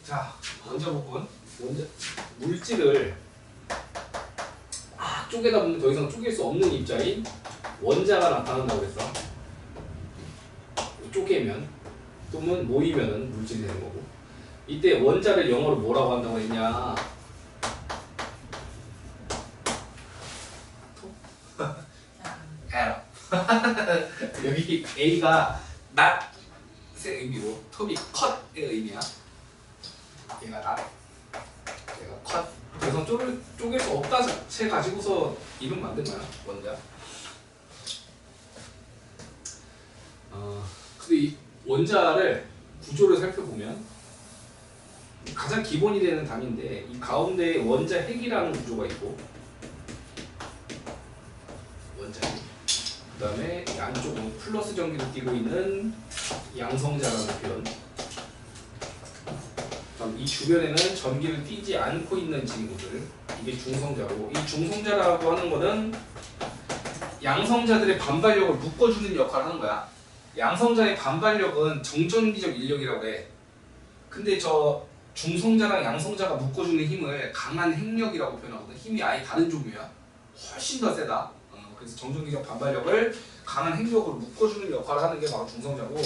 자, 먼저 볼건 물질을 쪼개다 보면 더 이상 쪼갤 수 없는 입자인 원자가 나타난다고 그랬어. 쪼개면 또는 모이면은 물질이 되는 거고. 이때 원자를 영어로 뭐라고 한다고 했냐? 여기 A가 낫의 의미로 톱이 컷의 의미야. 얘가 낫, 얘가 컷. 그래서 쪼갤 수 없다 자체 가지고서 이름 만든 거야, 원자. 근데 이 원자를 구조를 살펴보면 가장 기본이 되는 단위인데 이 가운데 원자 핵이라는 구조가 있고 원자 핵. 그 다음에 양쪽은 플러스 전기를 띠고 있는 양성자라는 표현. 이 주변에는 전기를 띠지 않고 있는 친구들, 이게 중성자고, 이 중성자라고 하는 거는 양성자들의 반발력을 묶어주는 역할을 하는 거야. 양성자의 반발력은 정전기적 인력이라고 해. 근데 저 중성자랑 양성자가 묶어주는 힘을 강한 핵력이라고 표현하거든. 힘이 아예 다른 종류야. 훨씬 더 세다. 그래서 정전기적 반발력을 강한 핵력으로 묶어주는 역할을 하는 게 바로 중성자고,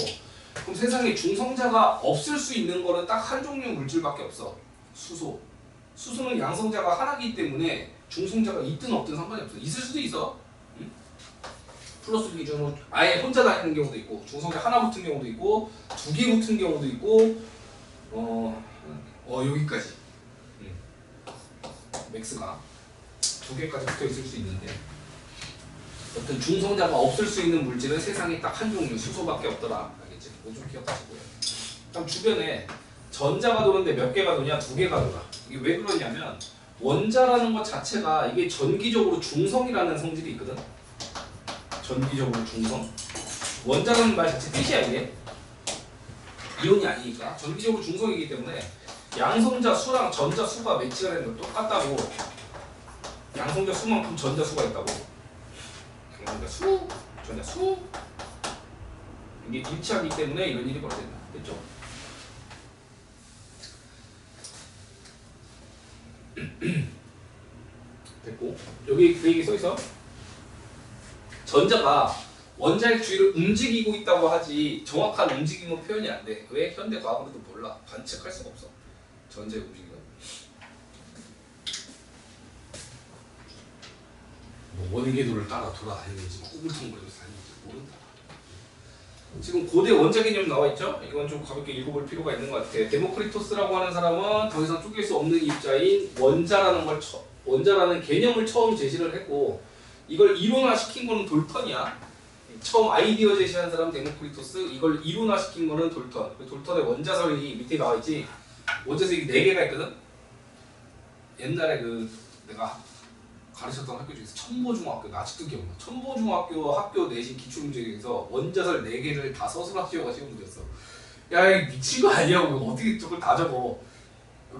그럼 세상에 중성자가 없을 수 있는 거는 딱 한 종류 물질밖에 없어. 수소. 수소는 양성자가 하나이기 때문에 중성자가 있든 없든 상관이 없어. 있을 수도 있어. 응? 플러스 기준으로 아예 혼자 다니는 경우도 있고, 중성자 하나 붙은 경우도 있고, 두 개 붙은 경우도 있고, 여기까지. 맥스가 두 개까지 붙어 있을 수 있는데, 어떤 중성자가 없을 수 있는 물질은 세상에 딱 한 종류, 수소밖에 없더라. 알겠지? 그거 좀 기억하시고요. 그럼 주변에 전자가 도는데 몇 개가 도냐? 두 개가 돌아. 이게 왜 그러냐면 원자라는 것 자체가 이게 전기적으로 중성이라는 성질이 있거든. 전기적으로 중성. 원자라는 말 자체 뜻이야 이게. 이온이 아니니까 전기적으로 중성이기 때문에 양성자 수랑 전자 수가 매치가 되는 건 똑같다고. 양성자 수만큼 전자 수가 있다고. 양성자 수, 전자 수. 이게 일치하기 때문에 이런 일이 벌어진다. 됐죠? 됐고, 여기 그 얘기 써있어. 전자가 원자의 주위를 움직이고 있다고 하지 정확한 움직임은 표현이 안 돼. 왜? 현대 과학으로도 몰라. 관측할 수가 없어. 전자의 움직임은. 원궤도를 따라 돌아다니는지 꾸물퉁거리면서 다니는지 모른다. 지금 고대 원자 개념 나와 있죠? 이건 좀 가볍게 읽어볼 필요가 있는 것 같아. 데모크리토스라고 하는 사람은 더 이상 쪼갤 수 없는 입자인 원자라는 개념을 처음 제시를 했고, 이걸 이론화시킨 거는 돌턴이야. 처음 아이디어 제시한 사람 데모크리토스, 이걸 이론화시킨 거는 돌턴. 돌턴의 원자설이 밑에 나와 있지. 원자설이 4개가 있거든. 옛날에 내가 가르쳤던 학교 중에서 첨보중학교, 아직도 기억나. 첨보중학교 학교 내신 기출문제 중에서 원자설 4개를 다 서술하시오가 시험 문제였어. 야, 이 미친 거 아니냐고. 어떻게 저걸 다 적어.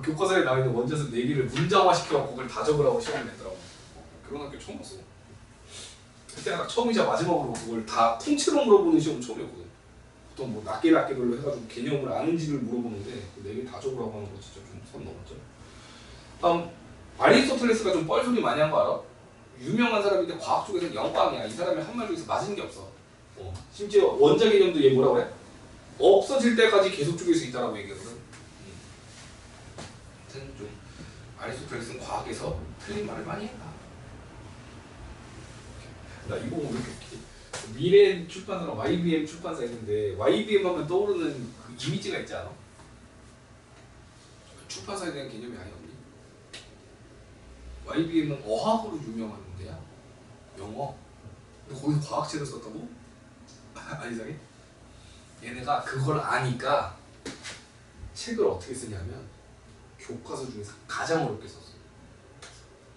교과서에 나와 있는 원자설 4개를 문장화 시켜갖고 그걸 다 적으라고 시험을 냈더라고. 그런 학교 처음 봤어. 그때가 딱 처음이자 마지막으로 그걸 다 통째로 물어보는 시험은 처음이었거든. 보통 뭐 낱개별로 해가지고 개념을 아는지를 물어보는데 그 4개 다 적으라고 하는 거 진짜 좀 선 넘었죠. 다음, 아리스토텔레스가 좀 뻘소리 많이 한 거 알아? 유명한 사람인데 과학 쪽에서는 영광이야. 이 사람이 한 말 중에서 맞은 게 없어. 심지어 원자 개념도 얘 뭐라고 해? 없어질 때까지 계속 죽일 수 있다라고 얘기하거든. 하여튼 좀 아리스토텔레스는 과학에서 틀린 말을 많이 했다. 나 이거 보면 이렇게 미래 출판사랑 YBM 출판사 있는데 YBM 하면 떠오르는 그 이미지가 있지 않아? 출판사에 대한 개념이 아예 없니? YBM은 어학으로 유명한 데야. 영어. 근데 거기서 과학책을 썼다고? 안 이상해? 얘네가 그걸 아니까 책을 어떻게 쓰냐면 교과서 중에서 가장 어렵게 썼어.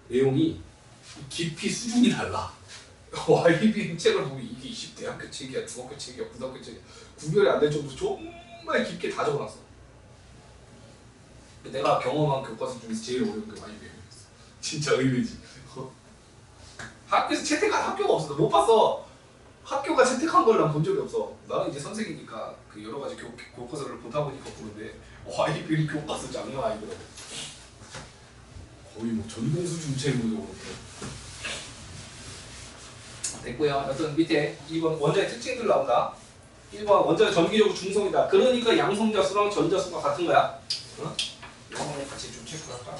내용이 깊이 수준이 달라. YBM 책을 보면 이게 20대학교 책이야, 중학교 책이야, 고등학교 책이야 구별이 안 될 정도로 정말 깊게 다 적어놨어. 내가 경험한 교과서 중에서 제일 어려운 게 YBM이었어. 진짜 의외지. 학교에서 채택한 학교가 없어. 못 봤어. 학교가 채택한 걸 난 본 적이 없어. 나는 이제 선생이니까 그 여러 가지 교과서를 보다 보니까 보는데 아이들이 교과서 장난 아니더라고. 거의 뭐 전공 수준 책임으로 됐고요. 여튼 밑에 2번 원자의 특징들 나온다. 1번 원자가 전기적으로 중성이다. 그러니까 양성자수랑 전자수가 같은 거야. 어? 이거 같이 좀 체크할까?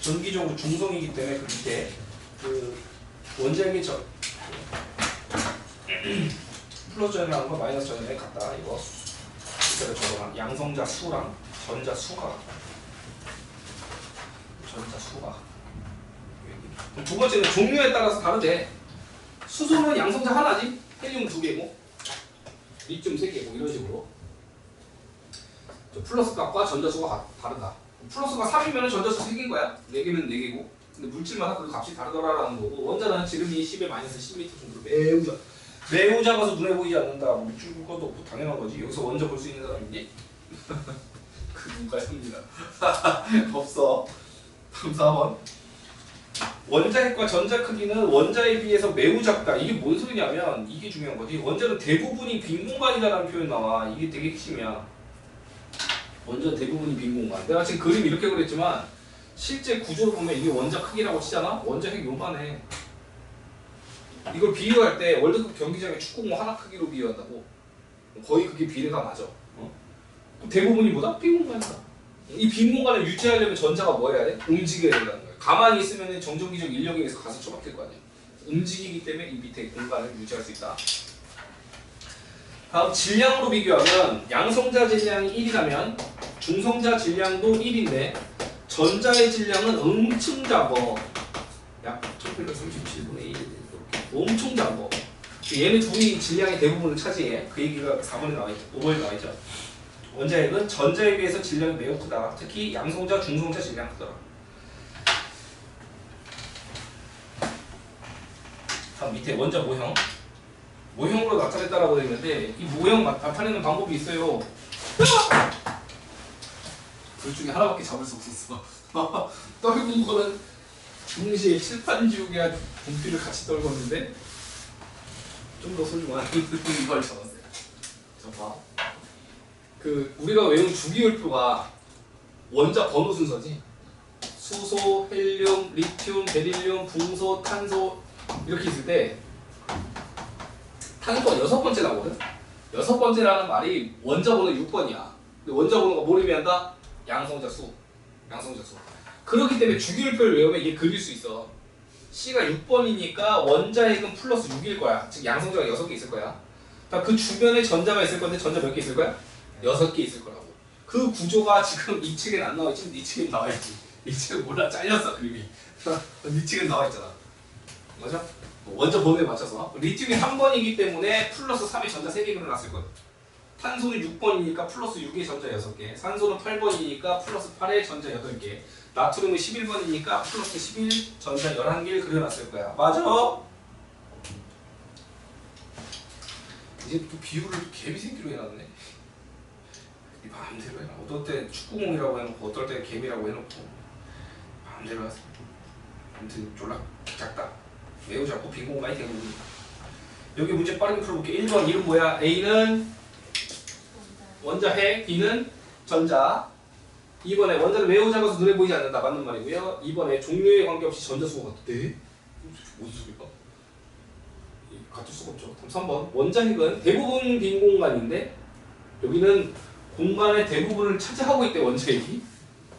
전기적으로 중성이기 때문에 그 밑에 그 원자핵의 플러스 전이라는 거 마이너스 전이랑 같다. 이거 밑에다 적어봐. 양성자 수랑 전자 수가 같다. 전자 수가. 두 번째는 종류에 따라서 다른데 수소는 양성자 하나지. 헬륨 2개고 리튬 3개고 이런 식으로. 플러스 값과 전자 수가 다르다. 플러스가 3이면 전자수 3개인 거야. 4개면 4개고. 근데 물질마다 그 값이 다르더라라는 거고. 원자는 지름이 10에 마이너스 10m 정도로 매우 작아서 눈에 보이지 않는다. 뭐 밑줄 것도 없고 당연한 거지. 여기서 원자 볼 수 있는 사람 있니? 그 누가 삽니다. 없어. 다음 4번. 원자핵과 전자 크기는 원자에 비해서 매우 작다. 이게 뭔 소리냐면 이게 중요한 거지. 원자는 대부분이 빈 공간이다라는 표현 나와. 이게 되게 핵심이야. 원자는 대부분이 빈 공간. 내가 지금 그림 이렇게 그렸지만 실제 구조를 보면 이게 원자 크기라고 치잖아? 원자핵 요만해. 이걸 비유할 때 월드컵 경기장의 축구공 하나 크기로 비유한다고. 거의 그게 비례가 맞아. 대부분이 뭐다? 빈 공간이다. 이 빈 공간을 유지하려면 전자가 뭐 해야 돼? 움직여야 된다는 거야. 가만히 있으면 정전기적 인력에 의해서 가서 처박힐 거 아니야. 움직이기 때문에 이 밑에 공간을 유지할 수 있다. 다음 질량으로 비교하면 양성자 질량이 1이라면 중성자 질량도 1인데 전자의 질량은 엄청 작어. 약 1837분의 1 이렇게 엄청 작어. 얘네 둘이 질량의 대부분을 차지해. 그 얘기가 4번에 나와있죠. 5번에 나와있죠. 원자핵은 전자에 비해서 질량이 매우 크다. 특히 양성자, 중성자 질량 크더라. 다음 밑에 원자 모형. 모형으로 나타냈다라고 되어 있는데 이 모형 나타내는 방법이 있어요. 둘 중에 하나밖에 잡을 수 없었어. 떨군 거는 동시에 칠판지우개와 분필을 같이 떨궜는데 좀 더 소중한 이걸 잡았어요. 자 봐. 그 우리가 외운 주기율표가 원자 번호 순서지. 수소, 헬륨, 리튬, 베릴륨, 붕소, 탄소 이렇게 있을 때 탄소가 6번째 나오거든. 6번째라는 말이 원자 번호 6번이야. 근데 원자 번호가 뭘 의미한다? 양성자 수. 양성자 수. 그렇기 때문에 주기율표를 외우면 이게 그릴 수 있어. C가 6번이니까 원자핵은 플러스 6일 거야. 즉 양성자가 6개 있을 거야. 그 주변에 전자가 있을 건데 전자 몇 개 있을 거야? 6개 있을 거라고. 그 구조가 지금 이 책엔 안 나와 있지. 이 책엔 나와 있지. 이 책은 몰라 잘렸어 그림이. 이 책엔 나와 있잖아. 맞아? 원자 번호에 맞춰서 리튬이 3번이기 때문에 플러스 3의 전자 3개 그려놨을 거야. 탄소는 6번이니까 플러스 6의 전자 6개, 산소는 8번이니까 플러스 8의 전자 8개, 나트륨은 11번이니까 플러스 11 전자 11개를 그려놨을 거야. 맞아? 이제 또 비율을 개미새끼로 해놨네. 네 마음대로 해라. 어떨 때 축구공이라고 해놓고 어떨 때 개미라고 해놓고 마음대로 하세요. 아무튼 졸라 작다. 매우 작고 빈 공간이 대부분. 여기 문제 빠르게 풀어볼게. 1번 이름 뭐야? A는 원자핵, B는 전자. 2번에 원자는 매우 작아서 눈에 보이지 않는다. 맞는 말이고요. 2번에 종류에 관계없이 전자수가 같대. 무슨 소리가? 같을 수가 없죠. 그럼 3번 원자핵은 대부분 빈 공간인데 여기는 공간의 대부분을 차지하고 있대. 원자핵이.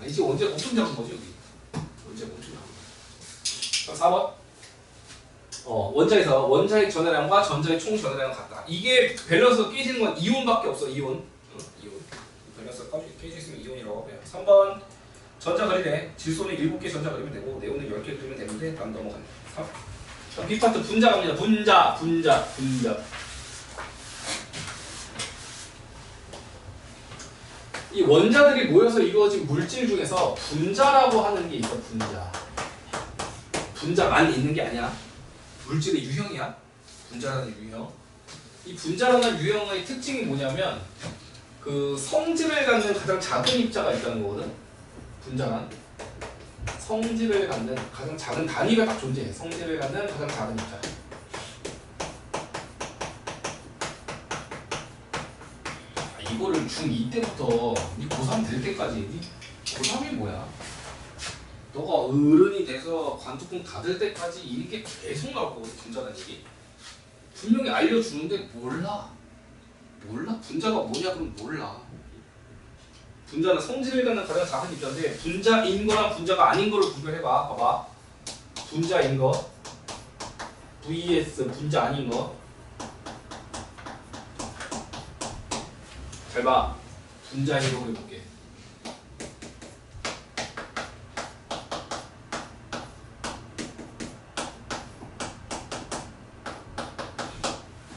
이제 원자핵 엄청 작은 거지 여기. 원자핵 엄청 작은 거. 4번 원자에서 원자핵 전해량과 전자의 총 전해량은 같다. 이게 밸런스가 깨지는 건 이온밖에 없어. 이온. 이온. 밸런스가 깨져 있으면 이온이라고 하고요. 3번 전자 그리네. 질소는 7개 전자 그리면 되고 네온은 10개 그리면 되는데 다음 넘어가네. B파트 분자 갑니다. 분자. 이 원자들이 모여서 이루어진 물질 중에서 분자라고 하는 게 있어. 분자만 있는 게 아니야. 물질의 유형이야. 분자라는 유형. 이 분자라는 유형의 특징이 뭐냐면 그 성질을 갖는 가장 작은 입자가 있다는 거거든. 분자란 성질을 갖는 가장 작은 단위가 딱 존재해. 성질을 갖는 가장 작은 입자. 이거를 중2 때부터 니 고3 될 때까지 니 고3이 뭐야? 너가 어른이 돼서 관투풍 다 될 때까지 이게 계속 나올 거거든. 분자라는 얘기. 분명히 알려주는데 몰라. 분자가 뭐냐 그럼 몰라. 분자는 성질을 갖는 가장 작은 입자인데 분자인 거랑 분자가 아닌 거를 구별해봐. 봐봐. 분자인 거 vs 분자 아닌 거. 잘 봐. 분자인 거 그려볼게.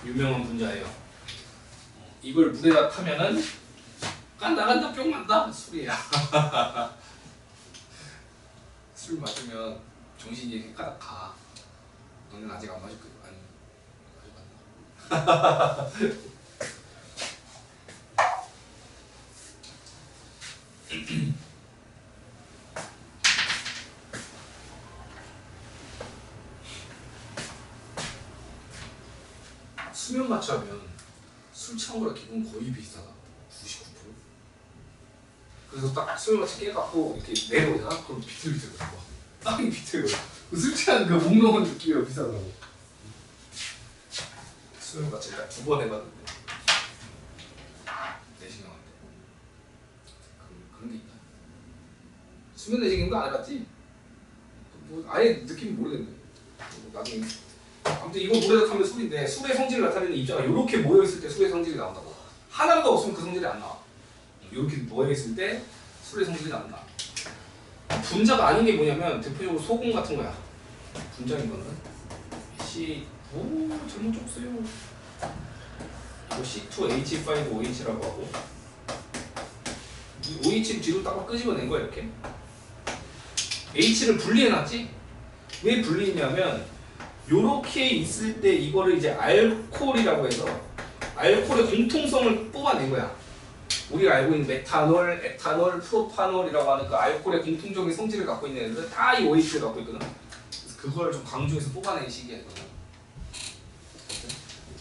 유명한 분자예요. 이걸 물에다 타면은 나간다 뿅 난다 술이야. 술 마시면 정신이 이렇게 까닥 가. 너는 아직 안 마실 거야. 아니 아직 안 나. 수면 마취하면 술 취한 거랑 기분 거의 비슷하다. 99%. 그래서 딱 수면 마취 깨갖고 이렇게 내려오잖아. 그럼 비틀비틀거려. 땅이 비틀거려. 술 취한 그 몽롱한 느낌이랑 비슷하더라고. 수면 마취 딱 2번 해봤는데 내시경한테 그런 게 있나? 수면 내시경도 안 해봤지? 뭐 아예 느낌이 모르겠네. 뭐 나중에 아무튼 이거 물에다 타면 술인데 술의 성질을 나타내는 입자가 이렇게 모여있을 때 술의 성질이 나온다고. 하나도 없으면 그 성질이 안 나와. 이렇게 모여있을 때 술의 성질이 나온다. 분자가 아닌 게 뭐냐면 대표적으로 소금 같은 거야. 분자인 거는 잘못 적었어요. 이거 C2H5OH라고 하고 이 OH를 뒤로 딱 끄집어낸 거야 이렇게. H를 분리해놨지? 왜 분리했냐면 요렇게 있을 때 이거를 이제 알코올이라고 해서 알코올의 공통성을 뽑아낸 거야. 우리가 알고 있는 메탄올, 에탄올, 프로파놀이라고 하는 그 알코올의 공통적인 성질을 갖고 있는 애들은 다 이 OH를 갖고 있거든. 그래서 그걸 좀 강조해서 뽑아낸 시기야 이거는.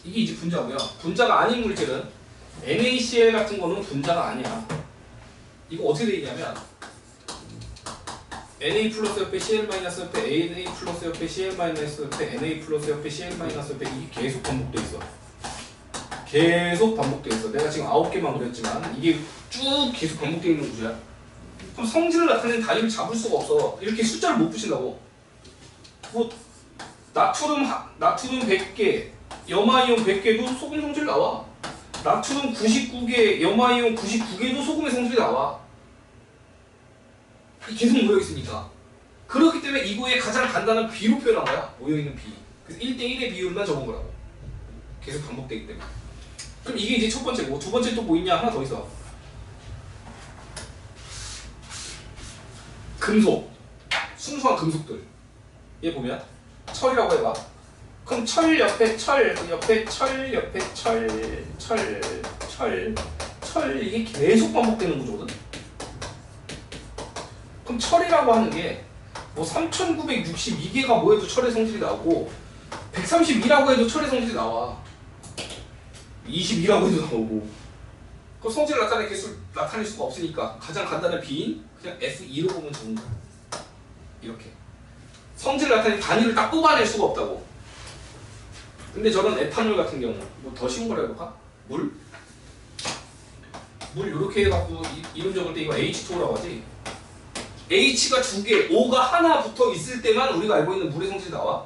이게 이제 분자고요. 분자가 아닌 물질은 NaCl 같은 거는 분자가 아니야. 이거 어떻게 돼 있냐면 Na 플러스 옆에 Cl 마이너스 옆에 Na 플러스 옆에 Cl 마이너스 옆에 Na 플러스 옆에 Cl 마이너스 옆에 이게 계속 반복돼 있어. 계속 반복돼 있어. 내가 지금 9개만 그렸지만 이게 쭉 계속 반복돼 있는 구조야. 그럼 성질을 나타내는 단위를 잡을 수가 없어. 이렇게 숫자를 못 붙인다고. 뭐 나트륨 100개, 염화이온 100개도 소금 성질 나와. 나트륨 99개, 염화이온 99개도 소금의 성질이 나와. 계속 모여있으니까. 그렇기 때문에 이거의 가장 간단한 비로 표현한 거야. 모여있는 비. 그래서 1대1의 비율만 적은 거라고. 계속 반복되기 때문에. 그럼 이게 이제 첫 번째고, 두 번째 또 뭐 있냐? 하나 더 있어. 금속. 순수한 금속들. 얘 보면 철이라고 해봐. 그럼 철 옆에 철, 옆에 철, 옆에 철, 철 이게 계속 반복되는 구조거든. 그럼 철이라고 하는 게 뭐 3962개가 모여도 철의 성질이 나오고 132라고 해도 철의 성질이 나와. 22라고 해도 나오고. 그 성질을 나타낼 수가 없으니까 가장 간단한 비인 그냥 Fe2로 보면 좋은 거야. 이렇게. 성질을 나타내는 단위를 딱 뽑아낼 수가 없다고. 근데 저런 에탄올 같은 경우 뭐 더 쉬운 걸 해볼까? 물 이렇게 해갖고 이름 적을 때 이거 H2O라고 하지. H가 2개, O가 하나 붙어 있을 때만 우리가 알고 있는 물의 성질이 나와.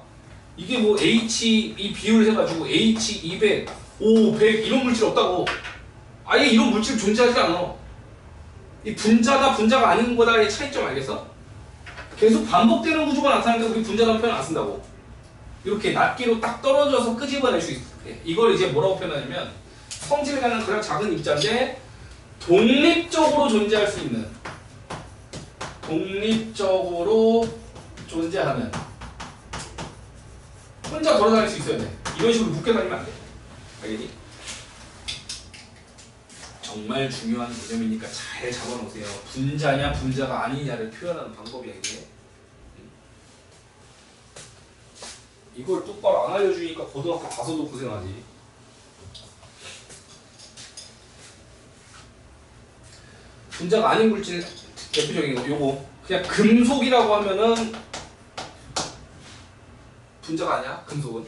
이게 뭐 H 이 비율을 해가지고 H200, O100 이런 물질 없다고. 아예 이런 물질 존재하지 않아. 이 분자다 분자가 아닌 거다의 차이점 알겠어? 계속 반복되는 구조가 나타나는데 우리 분자라는 표현 안 쓴다고. 이렇게 낱개로 딱 떨어져서 끄집어낼 수 있어. 이걸 이제 뭐라고 표현하냐면 성질을 갖는 가장 작은 입자인데 독립적으로 존재할 수 있는, 독립적으로 존재하는, 혼자 돌아다닐 수 있어야 돼. 이런 식으로 묶여 다니면 안 돼. 알겠니? 정말 중요한 개념이니까 잘 잡아놓으세요. 분자냐 분자가 아니냐를 표현하는 방법이야 이게. 이걸 똑바로 안 알려주니까 고등학교 가서도 고생하지. 분자가 아닌 물질 대표적인 거 요거 그냥 금속이라고 하면은 분자가 아니야. 금속은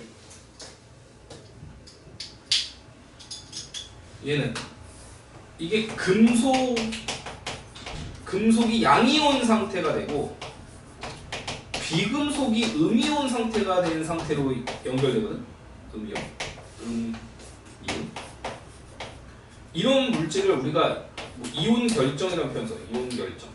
얘는 이게 금속이 양이온 상태가 되고 비금속이 음이온 상태가 된 상태로 연결되거든. 음이온. 이런 물질을 우리가 뭐 이온 결정이라고 표현 써요. 이온 결정.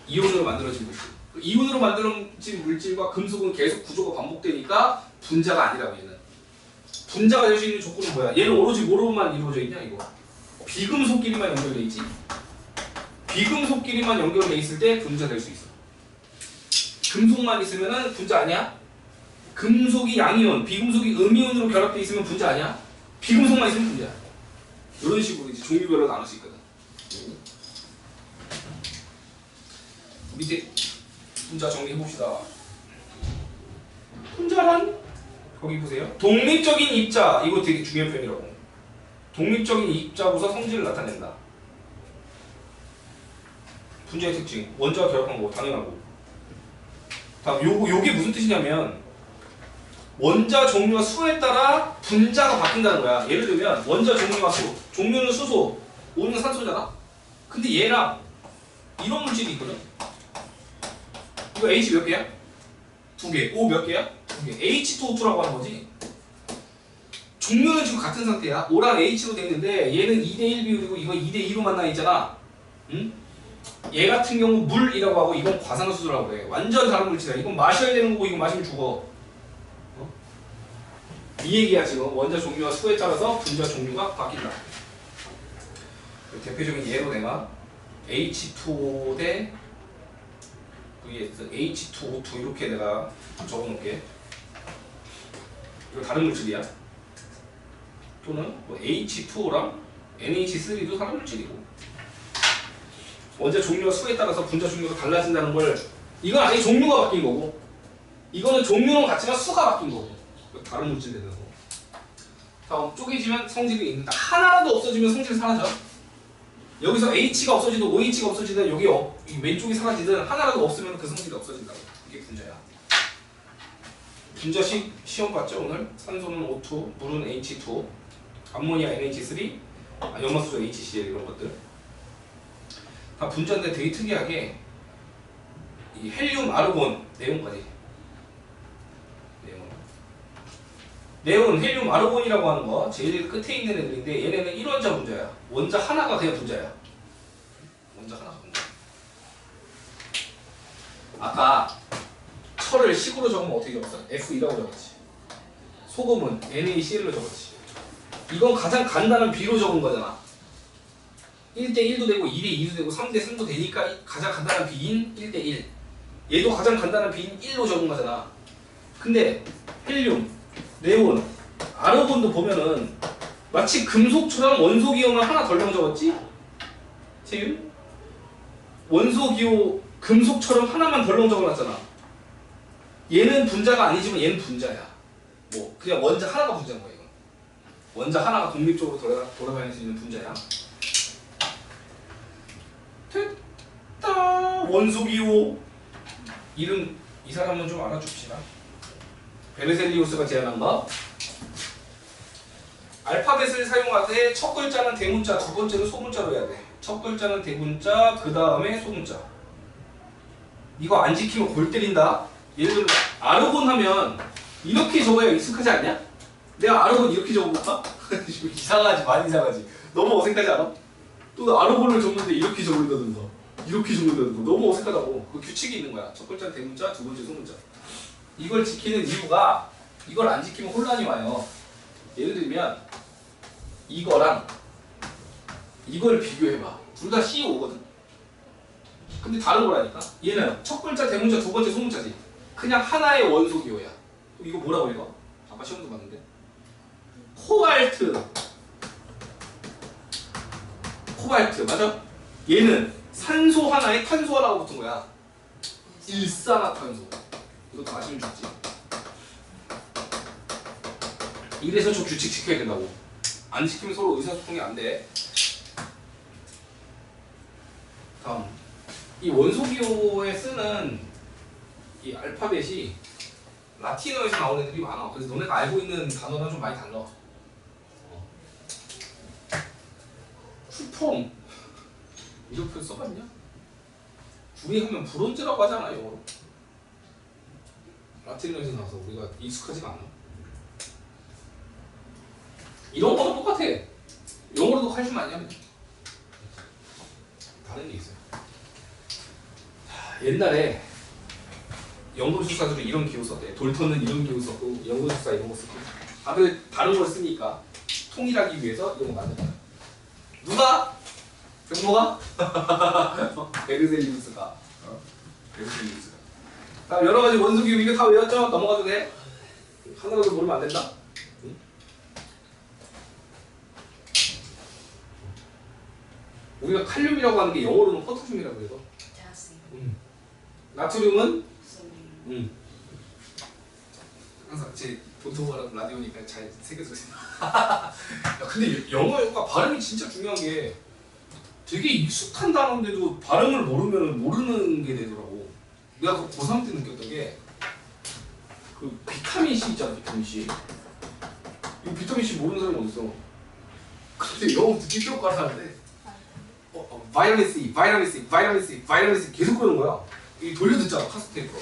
이온으로 만들어진 물질. 이온으로 만들어진 물질과 금속은 계속 구조가 반복되니까 분자가 아니라고 얘는. 분자가 될 수 있는 조건은 뭐야? 얘는 오로지 뭐로만 이루어져 있냐 이거. 비금속끼리만 연결돼 있지. 비금속끼리만 연결돼 있을 때 분자 될 수 있어. 금속만 있으면은 분자 아니야? 금속이 양이온, 비금속이 음이온으로 결합돼 있으면 분자 아니야? 비금속만 있으면 분자야. 이런 식으로 이제 종류별로 나눌 수 있거든. 밑에 분자 정리해 봅시다. 분자란 거기 보세요. 독립적인 입자 이거 되게 중요한 표현이라고. 독립적인 입자고서 성질을 나타낸다. 분자의 특징 원자와 결합한 거 당연하고. 다음 요게 무슨 뜻이냐면 원자 종류와 수에 따라 분자가 바뀐다는 거야. 예를 들면 원자 종류와 수, 종류는 수소, 오는 산소잖아. 근데 얘랑 이런 물질이 있거든. 이거 H 몇 개야? 2개. O 몇 개야? 2개. H2O2라고 하는 거지. 종류는 지금 같은 상태야. O랑 H로 돼 있는데 얘는 2대1 비율이고 이거 2대2로 만나 있잖아. 응? 얘 같은 경우 물이라고 하고 이건 과산화수소라고 그래. 완전 다른 물질이야. 이건 마셔야 되는 거고 이거 마시면 죽어. 이 얘기야 지금. 원자 종류와 수에 따라서 분자 종류가 바뀐다. 대표적인 예로 내가 H2O 대 vs H2O2 이렇게 내가 적어놓을게. 이거 다른 물질이야. 또는 뭐 H2O랑 NH3도 다른 물질이고. 원자 종류와 수에 따라서 분자 종류가 달라진다는 걸 이건 아니 종류가 바뀐 거고 이거는 종류는 같지만 수가 바뀐 거고. 다른 물질 되는 거. 다음 쪼개지면 성질이 있는다. 하나라도 없어지면 성질이 사라져. 여기서 H가 없어지든 OH가 없어지든 여기 왼쪽이 사라지든 하나라도 없으면 그 성질이 없어진다고. 이게 분자야. 분자 시험 봤죠 오늘? 산소는 O2, 물은 H2, 암모니아 NH3, 염화수소 HCl 이런 것들. 다 분자인데 되게 특이하게 이 헬륨, 아르곤, 네온까지. 네온, 헬륨, 아르곤이라고 하는 거 제일 끝에 있는 애들인데 얘네는 1원자 분자야. 원자 하나가 그냥 분자야. 원자 하나가 분자. 아까 철을 식으로 적으면 어떻게 적었어? F2라고 적었지. 소금은 NaCl로 적었지. 이건 가장 간단한 비로 적은 거잖아. 1대1도 되고 2대2도 되고 3대3도 되니까 가장 간단한 비인 1대1. 얘도 가장 간단한 비인 1로 적은 거잖아. 근데 헬륨, 네온, 아르곤도 보면은 마치 금속처럼 원소기호만 하나 덜렁 적었지? 채윤? 원소기호 금속처럼 하나만 덜렁 적어놨잖아. 얘는 분자가 아니지만 얘는 분자야. 뭐 그냥 원자 하나가 분자인 거야. 이건. 원자 하나가 독립적으로 돌아다닐 수 있는 분자야. 됐다. 원소기호 이름 이 사람은 좀 알아줍시다. 베르셀리우스가 제안한 거. 알파벳을 사용하되 첫 글자는 대문자, 두 번째는 소문자로 해야 돼. 첫 글자는 대문자, 그 다음에 소문자. 이거 안 지키면 골 때린다. 예를 들면 아르곤 하면 이렇게 적어야 익숙하지 않냐? 내가 아르곤 이렇게 적어볼까? 이상하지, 많이 이상하지. 너무 어색하지 않아? 또 아르곤을 적는데 이렇게 적는다든가 이렇게 적는다든가 너무 어색하다고. 그 규칙이 있는 거야. 첫 글자는 대문자, 두 번째 소문자. 이걸 지키는 이유가 이걸 안 지키면 혼란이 와요. 예를 들면 이거랑 이걸 비교해봐. 둘 다 CO5거든. 근데 다른 거라니까. 얘는 첫 글자 대문자, 두 번째 소문자지. 그냥 하나의 원소기호야. 이거 뭐라고 읽어? 아까 시험도 봤는데. 코발트. 코발트 맞아? 얘는 산소 하나에 탄소 하나가 붙은 거야. 일산화탄소. 이것도 아시면 죽지. 이래서 저 규칙 지켜야 된다고. 안 시키면 서로 의사소통이 안 돼. 다음, 이 원소기호에 쓰는 이 알파벳이 라틴어에서 나오는 애들이 많아. 그래서 너네가 알고 있는 단어랑 좀 많이 달라. 쿨폼 이런 표현 써봤냐? 불이 하면 브론즈라고 하잖아 영어로. 라틴어에서 나와서 우리가 익숙하지가 않아. 이런 거는 똑같아. 영어로도 칼슘 아니야? 다른 게 있어요. 옛날에 연금술사들은 이런 기호 썼대. 돌턴은 이런 기호 썼고 연금술사 이런 거 썼고. 다른 걸 쓰니까 통일하기 위해서 이런 거 만든 거야. 누가? 병모가? 베르셀리우스가. 베르셀리우스가. 다음 여러 가지 원소 기호 이거 다 외웠죠? 넘어가도 돼? 하나라도 모르면 안 된다. 응? 우리가 칼륨이라고 하는 게 영어로는 포타슘이라고 해서. 나트륨은? 항상 제 본토어랑 라디오니까 잘 새겨서 근데 영어가 발음이 진짜 중요한 게 되게 익숙한 단어인데도 발음을 모르면 모르는 게 되더라고. 내가 그 고3 때 느꼈던 게 그 비타민 C 있잖아, 비타민 C. 이 비타민 C 모르는 사람이 어딨어? 근데 영어 듣기 효과를 하는데 바이타민 C, 바이타민 C, 바이타민 C, 바이타민 C 계속 그러는 거야. 이 돌려듣잖아, 카스테이프로.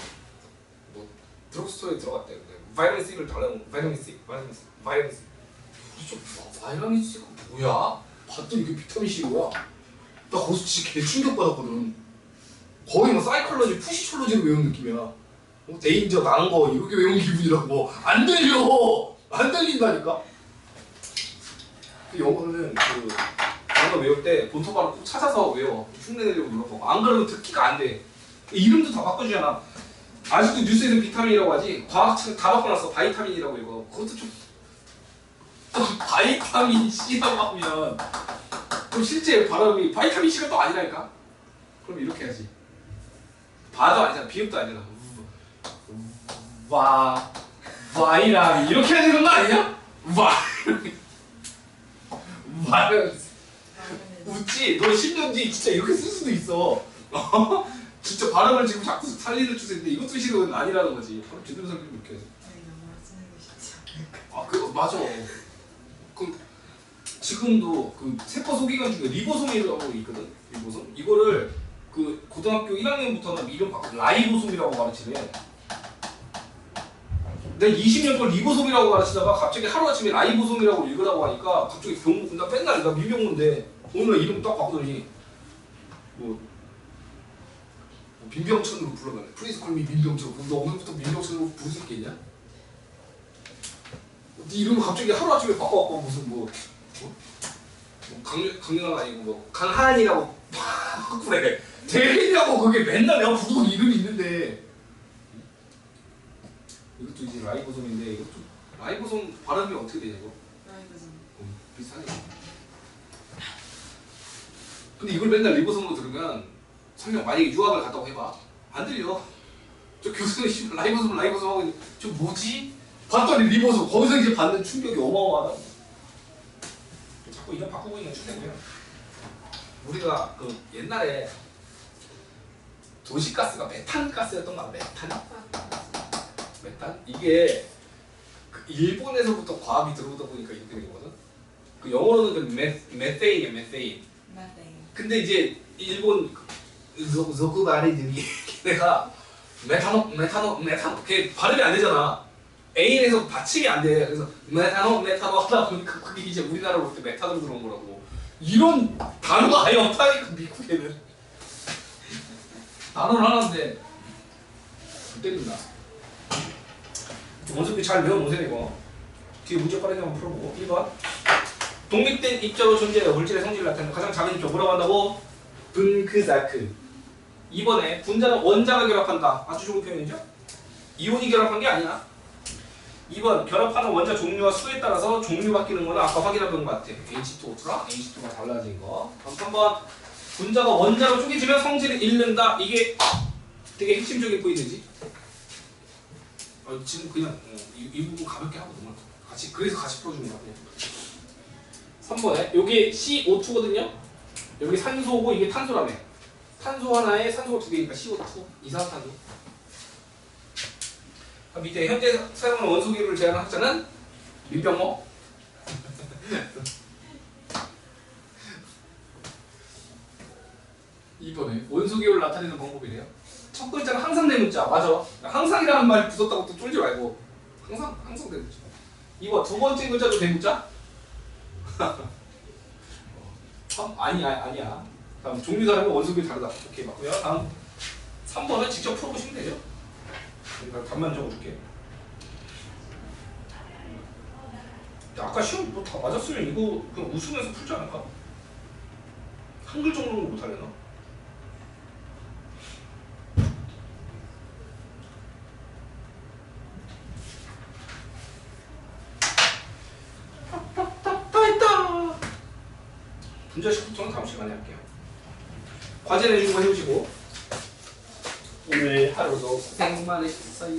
뭐 드럭스토어에 들어갔대. 근데 바이타민 C를 달라고 바이타민 C, 바이타민 C, 바이타민 C. 그래서 바이타민 C가 뭐야? 봤더니 이게 비타민 C인 거야. 나 거기서 진짜 개 충격받았거든. 거의 뭐 사이콜로지, 푸시콜로지를 외운 느낌이야. 데인저 나는 거 이렇게 외운 기분이라고. 안 들려! 안 들린다니까? 그 영어는 그 단어 외울 때 본토 발음 꼭 찾아서 외워. 흉내내려고 노력하고. 안 그러면 듣기가 안 돼. 이름도 다 바꿔주잖아. 아직도 뉴스에는 비타민이라고 하지. 과학책 다 바꿔놨어. 바이타민이라고 이거. 그것도 좀 바이타민 C라고 하면 그럼 실제 발음이 바이타민 C가 또 아니라니까? 그럼 이렇게 해야지. 바도 아니잖아. 비읍도 아니잖아. 와이랑 이렇게 해야 되는 거 아니냐? 와 웃지? 너 10년 뒤 진짜 이렇게 쓸 수도 있어. 진짜 발음을 지금 자꾸 살리는 추세인데 이것도 실은 아니라는 거지. 바로 제대로 살리면 이렇게 해야지. 아, 그거 맞아. 그럼 지금도 그 세포 소기관 중에 리보솜이라고 있거든. 리보솜. 이거를 그 고등학교 1학년부터는 이름 바꿔 라이보솜이라고 가르치래. 내가 20년 동안 리보솜이라고 가르치다가 갑자기 하루아침에 라이보솜이라고 읽으라고 하니까 갑자기 병문, 나 맨날 나 민병문인데 오늘 날 이름 딱 바꾸더니 뭐 민병천으로 불러달래. 프리즈 콜미 민병천. 너 오늘부터 민병천으로 부를 수 있겠냐? 네 이름을 갑자기 하루아침에 바꿔갖고 무슨 뭐 강렬한 아니고 뭐 강한이라고 그래. 대리라고 그게 맨날 내가 부르던 이름이 있는데 이것도 이제 라이보솜인데 이것도 라이보솜 발음이 어떻게 되냐 이거? 라이보솜. 비슷하네. 근데 이걸 맨날 리보솜으로 들으면 설명 만약에 유학을 갔다고 해봐 안 들려. 저 교수는 라이보솜 하고 있는데 저 뭐지? 봤더니 리보솜. 거기서 이제 받는 충격이 어마어마하다. 자꾸 이름 바꾸고 있는 추세고요. 우리가 그 옛날에 도시가스가 메탄가스였던 거야. 메탄? 이게 그 일본에서부터 과학이 들어오다 보니까 이렇게 된 거거든. 그 영어로는 그 메세인이야, 메세인. 근데 이제 일본 조국 아래들이 걔네가 메타노 그게 발음이 안 되잖아. A에서 받침이 안 돼. 그래서 메타노 하다 보니까 그게 이제 우리나라로 올 때 메탄으로 들어온 거라고. 이런 단어가 아예 없다니까 미국에는. 단어를 하나인데 안 때린다. 원석이 잘 외워놓으세요 이거. 뒤에 문제 빠르게 한번 풀어보고. 1번 독립된 입자로 존재하여 물질의 성질을 나타내는 가장 작은 입자 뭐라고 한다고? 분크자크. 2번에 분자는 원자가 결합한다. 아주 좋은 표현이죠? 이온이 결합한 게 아니야. 2번 결합하는 원자 종류와 수에 따라서 종류 바뀌는 거는 아까 확인해본 것 같아. H2O2랑 H2가 달라진 거. 다음 3번 분자가 원자로 쪼개지면 성질을 잃는다. 이게 되게 핵심적인 포인트지. 지금 그냥 이 부분 가볍게 하고 넘어가. 같이 그래서 같이 풀어주는 거야. 그냥. 3번에 여기 CO2거든요. 여기 산소고 이게 탄소라네. 탄소 하나에 산소가 두 개니까 CO2 이산화탄소. 밑에 현재 사용하는 원소기를 제한한 학자는 민병호. 2번에 원소기호를 나타내는 방법이래요. 첫 글자는 항상 대문자. 맞아. 항상이라는 말 붙었다고 또 쫄지 말고. 항상 대문자. 2번 두 번째 글자도 대문자? 아니야. 다음 종류 다르면 원소기 다르다. 오케이 맞고요. 다음 3번은 직접 풀어보시면 되죠. 그러니까 답만 적어줄게. 아까 시험 뭐 다 맞았으면 이거 그냥 웃으면서 풀지 않을까? 한글 정도는 못하려나? 다 했다! 분자식부터는 다음 시간에 할게요. 과제 내준 거 해오시고 오늘 하루도 고생 많으셨어요.